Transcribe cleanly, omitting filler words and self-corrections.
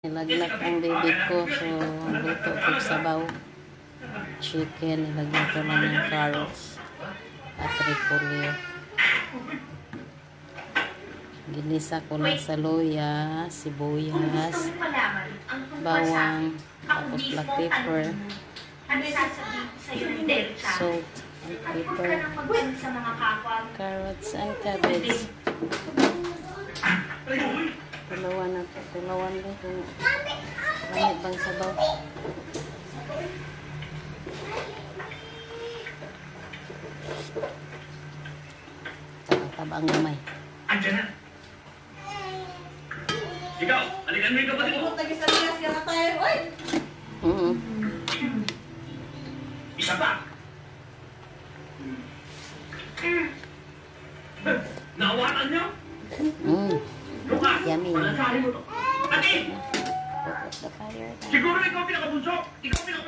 Nilaglag ang baby ko, so luto ko sabaw. Chicken, nilagyan ko lang ng carrots at repolyo. Ginisa ko lang sa luya, sibuyas, bawang, tapos black pepper, salt and pepper, carrots and cabbage. Tulawan na po. Tulawan lang kung lamit bang sabaw. Taba ang gamay. Andiyan na. Ikaw, alikan mo yung kapatid mo. Nag-isaligas ka na tayo. Uy! Isa pa. Naawatan niyo? Luka, Yummy. palansahin mo to. Ate! Put the fire down. Siguro ikaw pinakabunso. Ikaw pinakabunso.